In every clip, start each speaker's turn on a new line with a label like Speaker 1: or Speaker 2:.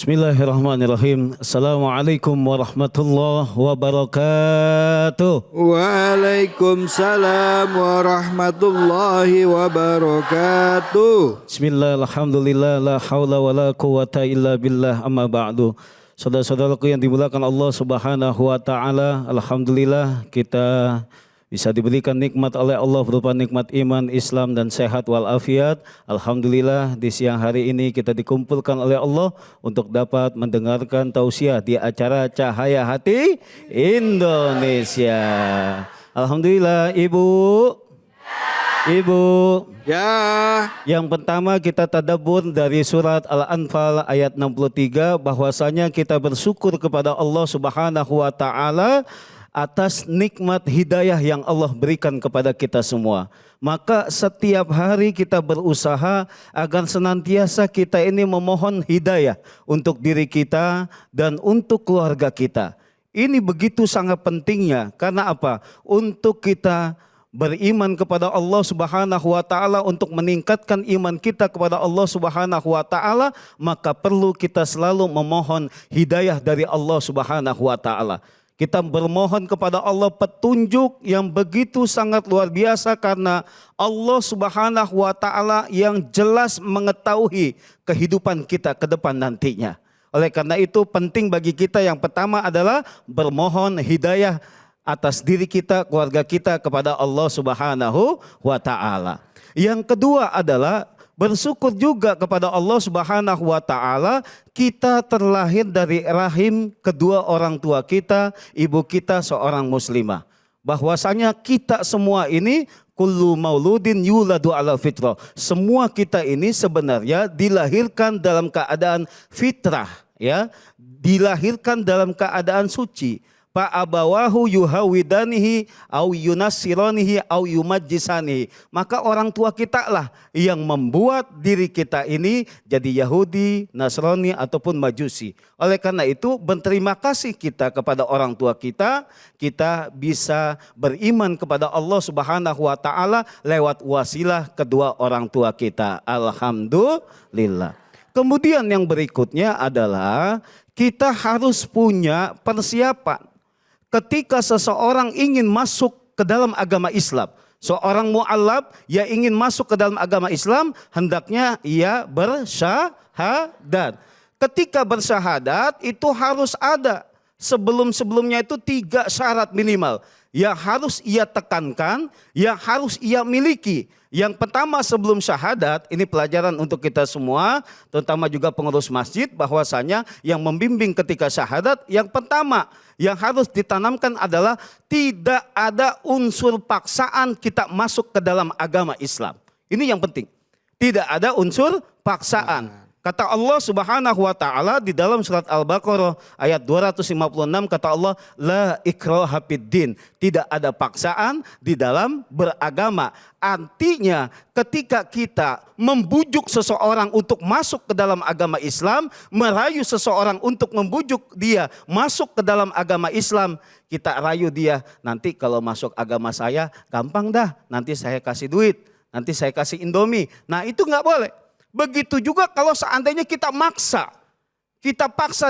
Speaker 1: Bismillahirrahmanirrahim. Assalamualaikum warahmatullahi wabarakatuh.
Speaker 2: Waalaikumsalam warahmatullahi wabarakatuh.
Speaker 1: Bismillah, alhamdulillah, la hawla wa la quwata illa billah, amma ba'du. Saudara-saudaraku yang dimuliakan Allah subhanahu wa ta'ala, alhamdulillah kita bisa diberikan nikmat oleh Allah berupa nikmat iman, Islam dan sehat walafiat. Alhamdulillah di siang hari ini kita dikumpulkan oleh Allah untuk dapat mendengarkan tausiah di acara Cahaya Hati Indonesia. Alhamdulillah Ibu.
Speaker 2: Ya.
Speaker 1: Yang pertama kita tadabbur dari surat Al-Anfal ayat 63 bahwasanya kita bersyukur kepada Allah Subhanahu wa taala atas nikmat hidayah yang Allah berikan kepada kita semua. Maka setiap hari kita berusaha agar senantiasa kita ini memohon hidayah untuk diri kita dan untuk keluarga kita. Ini begitu sangat pentingnya. Karena apa? Untuk kita beriman kepada Allah Subhanahu wa taala, untuk meningkatkan iman kita kepada Allah Subhanahu wa taala, maka perlu kita selalu memohon hidayah dari Allah Subhanahu wa taala. Kita bermohon kepada Allah petunjuk yang begitu sangat luar biasa karena Allah Subhanahu wa taala yang jelas mengetahui kehidupan kita ke depan nantinya. Oleh karena itu penting bagi kita yang pertama adalah bermohon hidayah atas diri kita, keluarga kita kepada Allah Subhanahu wa taala. Yang kedua adalah bersyukur juga kepada Allah Subhanahu wa taala kita terlahir dari rahim kedua orang tua kita, ibu kita seorang muslimah. Bahwasanya kita semua ini kullu mauludin yuladu ala fitrah. Semua kita ini sebenarnya dilahirkan dalam keadaan fitrah, ya. Dilahirkan dalam keadaan suci. Fa abawahu yuhawidanihi au yunassiranihi au yumajjisanihi. Maka orang tua kita lah yang membuat diri kita ini jadi Yahudi, Nasrani ataupun Majusi. Oleh karena itu berterima kasih kita kepada orang tua kita bisa beriman kepada Allah Subhanahu wa taala lewat wasilah kedua orang tua kita. Alhamdulillah. Kemudian yang berikutnya adalah kita harus punya persiapan. Ketika seseorang ingin masuk ke dalam agama Islam, seorang mu'allab yang ingin masuk ke dalam agama Islam, hendaknya ia bersyahadat. Ketika bersyahadat itu harus ada sebelumnya itu 3 syarat minimal yang harus ia tekankan, yang harus ia miliki. Yang pertama sebelum syahadat, ini pelajaran untuk kita semua, terutama juga pengurus masjid, bahwasanya yang membimbing ketika syahadat, yang pertama yang harus ditanamkan adalah tidak ada unsur paksaan kita masuk ke dalam agama Islam. Ini yang penting. Tidak ada unsur paksaan. Kata Allah Subhanahu wa taala di dalam surat Al-Baqarah ayat 256, kata Allah, la ikraha fiddin. Tidak ada paksaan di dalam beragama. Artinya ketika kita membujuk seseorang untuk masuk ke dalam agama Islam, merayu seseorang untuk membujuk dia masuk ke dalam agama Islam, kita rayu dia, nanti kalau masuk agama saya gampang dah, nanti saya kasih duit, nanti saya kasih Indomie. Nah itu nggak boleh. Begitu juga kalau seandainya kita paksa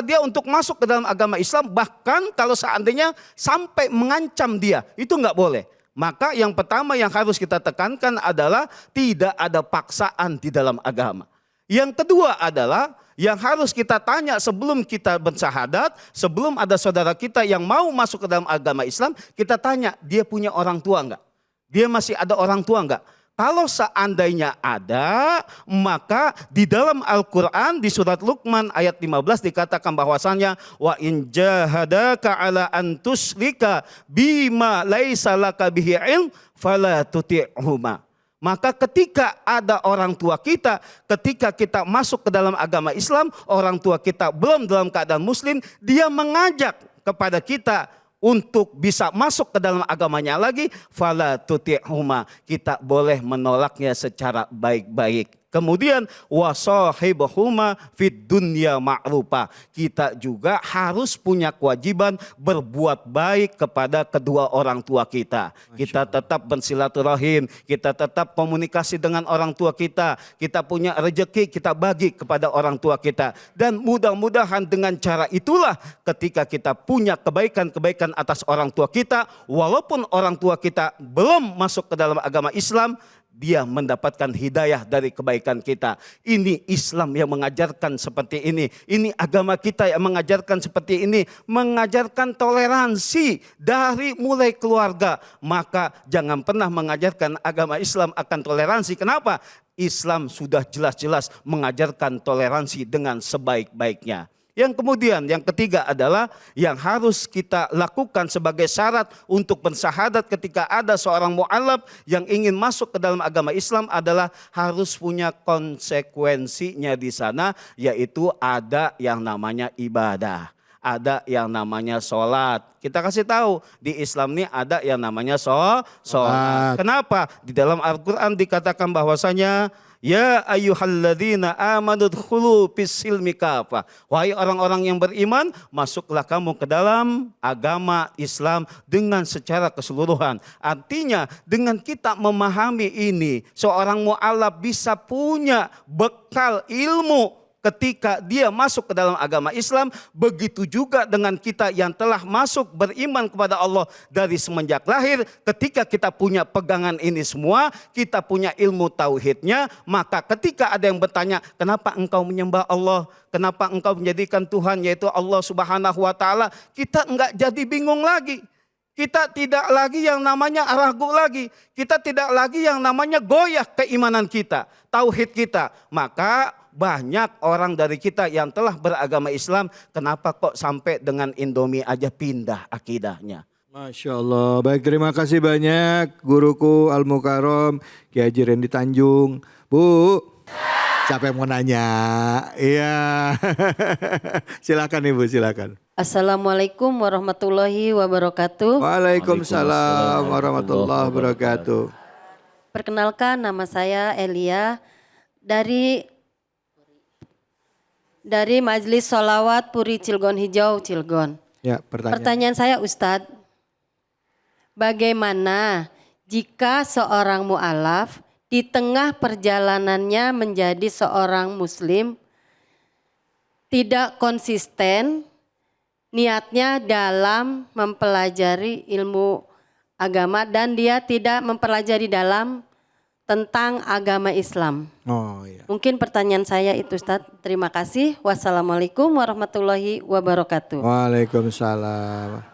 Speaker 1: dia untuk masuk ke dalam agama Islam, bahkan kalau seandainya sampai mengancam dia, itu nggak boleh. Maka yang pertama yang harus kita tekankan adalah tidak ada paksaan di dalam agama. Yang kedua adalah yang harus kita tanya sebelum kita bersyahadat, sebelum ada saudara kita yang mau masuk ke dalam agama Islam, kita tanya dia punya orang tua enggak? Dia masih ada orang tua enggak? Kalau seandainya ada, maka di dalam Al-Quran di surat Luqman ayat 15 dikatakan bahwasanya wa in jahadaka ala an tusyrika bima laisa laka bihi ilm fala tuti'huma. Maka ketika ada orang tua kita, ketika kita masuk ke dalam agama Islam, orang tua kita belum dalam keadaan muslim, dia mengajak kepada kita untuk bisa masuk ke dalam agamanya lagi, fala tuti'huma, kita boleh menolaknya secara baik-baik. Kemudian wasahibahuma fid dunya ma'rufa. Kita juga harus punya kewajiban berbuat baik kepada kedua orang tua kita. Kita tetap bersilaturahim, kita tetap komunikasi dengan orang tua kita. Kita punya rezeki, kita bagi kepada orang tua kita. Dan mudah-mudahan dengan cara itulah ketika kita punya kebaikan-kebaikan atas orang tua kita, walaupun orang tua kita belum masuk ke dalam agama Islam, dia mendapatkan hidayah dari kebaikan kita. Ini Islam yang mengajarkan seperti ini. Ini agama kita yang mengajarkan seperti ini. Mengajarkan toleransi dari mulai keluarga. Maka jangan pernah mengajarkan agama Islam akan toleransi. Kenapa? Islam sudah jelas-jelas mengajarkan toleransi dengan sebaik-baiknya. Yang kemudian, yang ketiga adalah yang harus kita lakukan sebagai syarat untuk bersyahadat ketika ada seorang mu'alaf yang ingin masuk ke dalam agama Islam adalah harus punya konsekuensinya di sana, yaitu ada yang namanya ibadah. Ada yang namanya sholat. Kita kasih tahu di Islam ini ada yang namanya sholat. Kenapa? Di dalam Al-Quran dikatakan bahwasanya ya ayyuhalladzina amanu dkhulu fis-silmi kafah. Wahai orang-orang yang beriman, masuklah kamu ke dalam agama Islam dengan secara keseluruhan. Artinya dengan kita memahami ini, seorang mu'alaf bisa punya bekal ilmu ketika dia masuk ke dalam agama Islam. Begitu juga dengan kita yang telah masuk beriman kepada Allah dari semenjak lahir. Ketika kita punya pegangan ini semua, kita punya ilmu tauhidnya, maka ketika ada yang bertanya, kenapa engkau menyembah Allah? Kenapa engkau menjadikan Tuhan yaitu Allah Subhanahu wa taala? Kita enggak jadi bingung lagi. Kita tidak lagi yang namanya ragu lagi. Kita tidak lagi yang namanya goyah keimanan kita, tauhid kita. Maka banyak orang dari kita yang telah beragama Islam, kenapa kok sampai dengan Indomie aja pindah akidahnya?
Speaker 2: Masya Allah. Baik, terima kasih banyak guruku Al-Mukarram Kiai Haji Rendi Tanjung. Bu, siapa yang mau nanya? Iya. Silakan Ibu, silakan.
Speaker 3: Assalamualaikum warahmatullahi wabarakatuh.
Speaker 2: Waalaikumsalam warahmatullahi wabarakatuh.
Speaker 3: Perkenalkan, nama saya Elia dari Majelis Sholawat Puri Cilgon Hijau, Cilgon.
Speaker 2: Ya,
Speaker 3: Pertanyaan saya Ustadz, bagaimana jika seorang mu'alaf di tengah perjalanannya menjadi seorang muslim tidak konsisten niatnya dalam mempelajari ilmu agama dan dia tidak mempelajari dalam tentang agama Islam?
Speaker 2: Oh iya.
Speaker 3: Mungkin pertanyaan saya itu Ustadz. Terima kasih. Wassalamualaikum warahmatullahi wabarakatuh.
Speaker 2: Waalaikumsalam.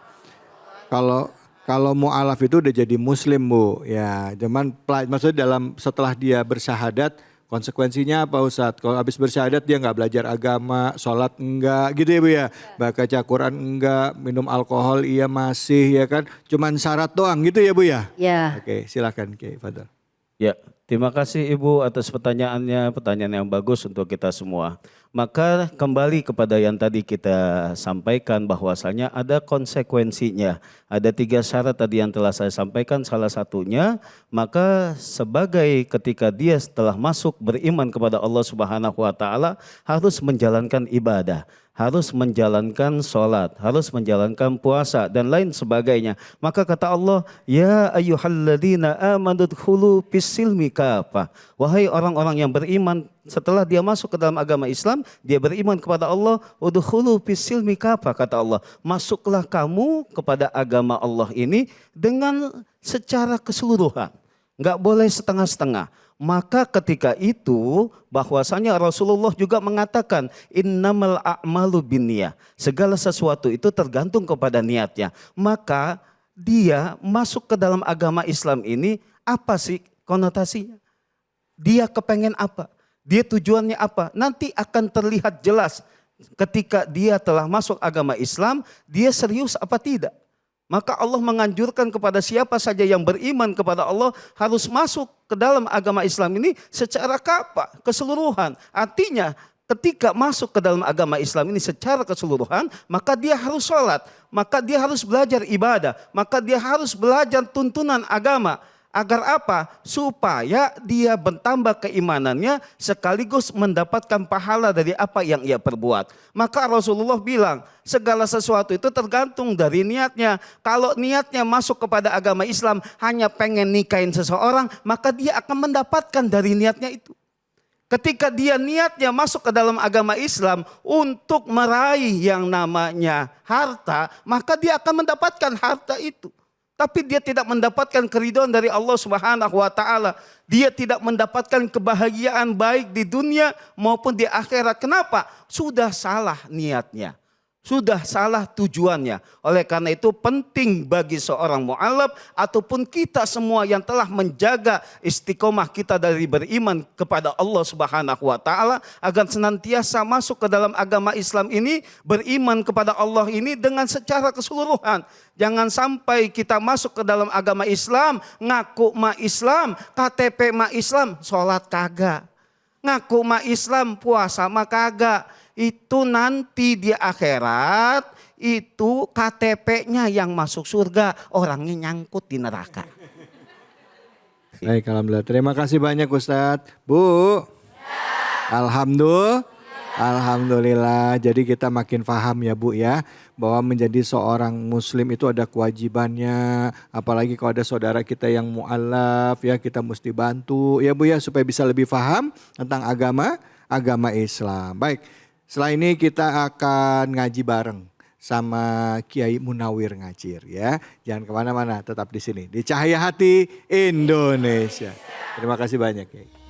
Speaker 2: Kalau mu'alaf itu udah jadi muslim Bu, ya cuman maksudnya setelah dia bersyahadat konsekuensinya apa Ustadz? Kalau habis bersyahadat dia nggak belajar agama, sholat enggak gitu ya Bu ya, baca Quran enggak, minum alkohol iya masih ya kan, cuman syarat doang gitu ya Bu ya?
Speaker 3: Ya.
Speaker 2: Oke, silakan Kiai Fadal.
Speaker 1: Ya, terima kasih Ibu atas pertanyaannya, pertanyaan yang bagus untuk kita semua. Maka kembali kepada yang tadi kita sampaikan bahwasanya ada konsekuensinya. Ada 3 syarat tadi yang telah saya sampaikan, salah satunya maka sebagai ketika dia setelah masuk beriman kepada Allah Subhanahu wa taala harus menjalankan ibadah, harus menjalankan sholat, harus menjalankan puasa dan lain sebagainya. Maka kata Allah, ya ayyuhalladzina amanu dkhulu fis-silmi kafah. Wahai orang-orang yang beriman, setelah dia masuk ke dalam agama Islam, dia beriman kepada Allah, udkhulu fis-silmi kafah, kata Allah. Masuklah kamu kepada agama Allah ini dengan secara keseluruhan. Enggak boleh setengah-setengah. Maka ketika itu bahwasanya Rasulullah juga mengatakan innamal a'malu binniyah. Segala sesuatu itu tergantung kepada niatnya. Maka dia masuk ke dalam agama Islam ini apa sih konotasinya? Dia kepengen apa? Dia tujuannya apa? Nanti akan terlihat jelas ketika dia telah masuk agama Islam, dia serius apa tidak. Maka Allah menganjurkan kepada siapa saja yang beriman kepada Allah harus masuk ke dalam agama Islam ini secara keseluruhan. Artinya ketika masuk ke dalam agama Islam ini secara keseluruhan, maka dia harus sholat, maka dia harus belajar ibadah, maka dia harus belajar tuntunan agama. Agar apa? Supaya dia bertambah keimanannya sekaligus mendapatkan pahala dari apa yang ia perbuat. Maka Rasulullah bilang segala sesuatu itu tergantung dari niatnya. Kalau niatnya masuk kepada agama Islam hanya pengen nikahin seseorang, maka dia akan mendapatkan dari niatnya itu. Ketika dia niatnya masuk ke dalam agama Islam untuk meraih yang namanya harta, maka dia akan mendapatkan harta itu. Tapi dia tidak mendapatkan keridhaan dari Allah Subhanahu wa taala. Dia tidak mendapatkan kebahagiaan baik di dunia maupun di akhirat. Kenapa? Sudah salah niatnya. Sudah salah tujuannya. Oleh karena itu penting bagi seorang mu'alaf ataupun kita semua yang telah menjaga istiqomah kita dari beriman kepada Allah Subhanahu wa taala agar senantiasa masuk ke dalam agama Islam ini, beriman kepada Allah ini dengan secara keseluruhan. Jangan sampai kita masuk ke dalam agama Islam, ngaku ma Islam, KTP ma Islam, sholat kagak. Ngaku ma Islam, puasa ma kagak. Itu nanti di akhirat itu KTP-nya yang masuk surga, orangnya nyangkut di neraka.
Speaker 2: Baik, alhamdulillah. Terima kasih banyak Ustadz. Bu. Alhamdulillah. Alhamdulillah. Jadi kita makin paham ya Bu ya, bahwa menjadi seorang muslim itu ada kewajibannya. Apalagi kalau ada saudara kita yang mu'alaf ya, kita mesti bantu ya Bu ya, supaya bisa lebih paham tentang agama Islam. Baik. Setelah ini kita akan ngaji bareng sama Kiai Munawir Ngajir ya. Jangan kemana-mana, tetap di sini di Cahaya Hati Indonesia. Terima kasih banyak Kiai.